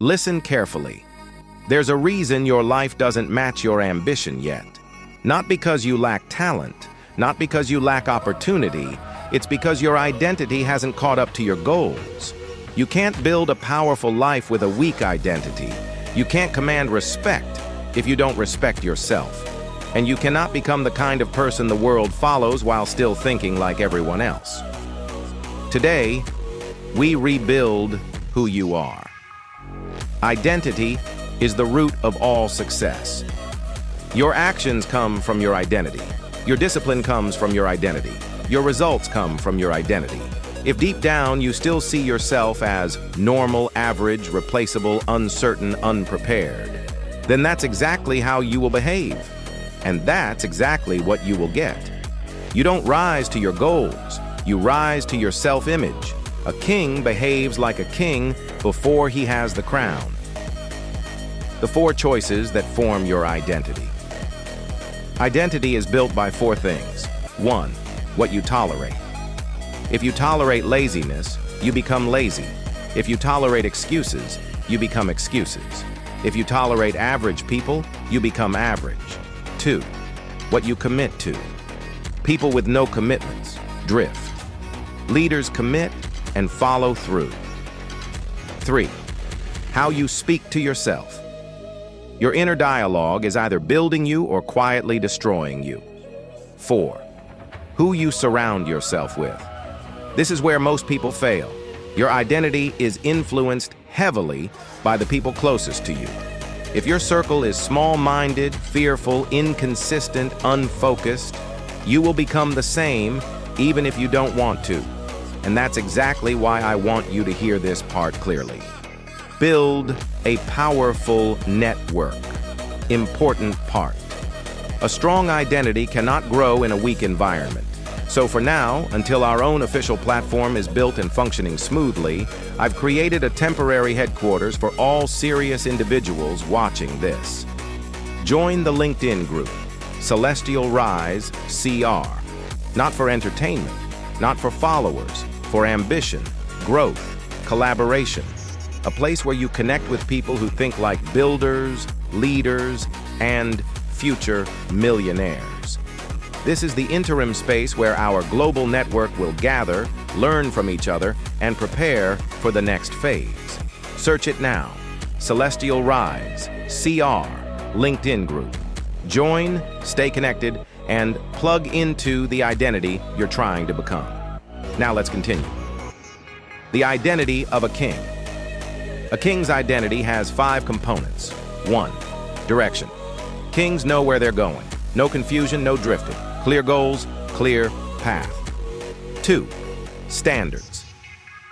Listen carefully. There's a reason your life doesn't match your ambition yet. Not because you lack talent, not because you lack opportunity, it's because your identity hasn't caught up to your goals. You can't build a powerful life with a weak identity. You can't command respect if you don't respect yourself. And you cannot become the kind of person the world follows while still thinking like everyone else. Today, we rebuild who you are. Identity is the root of all success. Your actions come from your identity. Your discipline comes from your identity. Your results come from your identity. If deep down you still see yourself as normal, average, replaceable, uncertain, unprepared, then that's exactly how you will behave. And that's exactly what you will get. You don't rise to your goals. You rise to your self-image. A king behaves like a king before he has the crown. The 4 choices that form your identity. Identity is built by 4 things. 1. What you tolerate. If you tolerate laziness, you become lazy. If you tolerate excuses, you become excuses. If you tolerate average people, you become average. 2. What you commit to. People with no commitments drift. Leaders commit and follow through. 3. How you speak to yourself. Your inner dialogue is either building you or quietly destroying you. 4. Who you surround yourself with. This is where most people fail. Your identity is influenced heavily by the people closest to you. If your circle is small-minded, fearful, inconsistent, unfocused, you will become the same even if you don't want to. And that's exactly why I want you to hear this part clearly. Build a powerful network. Important part. A strong identity cannot grow in a weak environment. So for now, until our own official platform is built and functioning smoothly, I've created a temporary headquarters for all serious individuals watching this. Join the LinkedIn group, Celestial Rise CR. Not for entertainment, not for followers, for ambition, growth, collaboration. A place where you connect with people who think like builders, leaders, and future millionaires. This is the interim space where our global network will gather, learn from each other, and prepare for the next phase. Search it now. Celestial Rise, CR, LinkedIn group. Join, stay connected, and plug into the identity you're trying to become. Now let's continue. The identity of a king. A king's identity has 5 components. 1. Direction. Kings know where they're going. No confusion, no drifting. Clear goals, clear path. 2. Standards.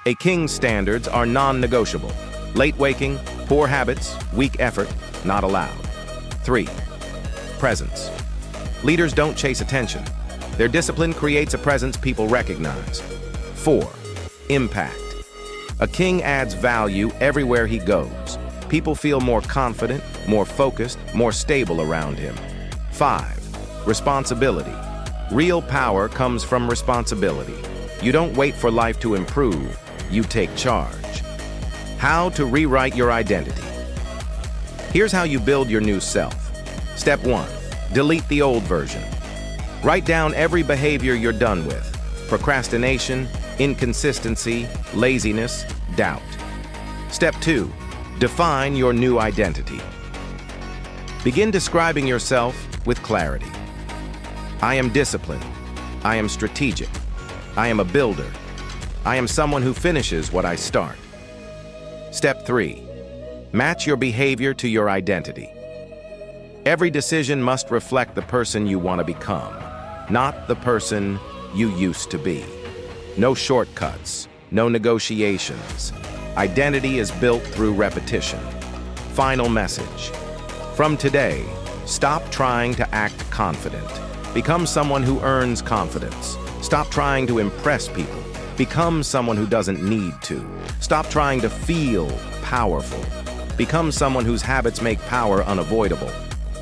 A king's standards are non-negotiable. Late waking, poor habits, weak effort, not allowed. 3. Presence. Leaders don't chase attention. Their discipline creates a presence people recognize. 4. Impact. A king adds value everywhere he goes. People feel more confident, more focused, more stable around him. 5. Responsibility. Real power comes from responsibility. You don't wait for life to improve, you take charge. How to rewrite your identity. Here's how you build your new self. Step 1. Delete the old version. Write down every behavior you're done with. Procrastination, inconsistency, laziness, doubt. Step 2. Define your new identity. Begin describing yourself with clarity. I am disciplined. I am strategic. I am a builder. I am someone who finishes what I start. Step 3. Match your behavior to your identity. Every decision must reflect the person you want to become, not the person you used to be. No shortcuts, no negotiations. Identity is built through repetition. Final message. From today, stop trying to act confident. Become someone who earns confidence. Stop trying to impress people. Become someone who doesn't need to. Stop trying to feel powerful. Become someone whose habits make power unavoidable.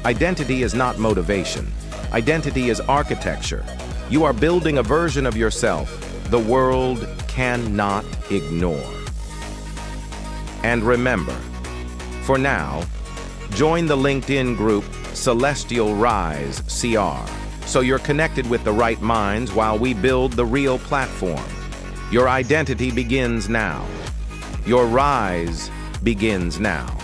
Identity is not motivation. Identity is architecture. You are building a version of yourself the world cannot ignore. And remember, For now, join the LinkedIn group Celestial Rise CR, so you're connected with the right minds while we build the real platform. Your identity begins now. Your rise begins now.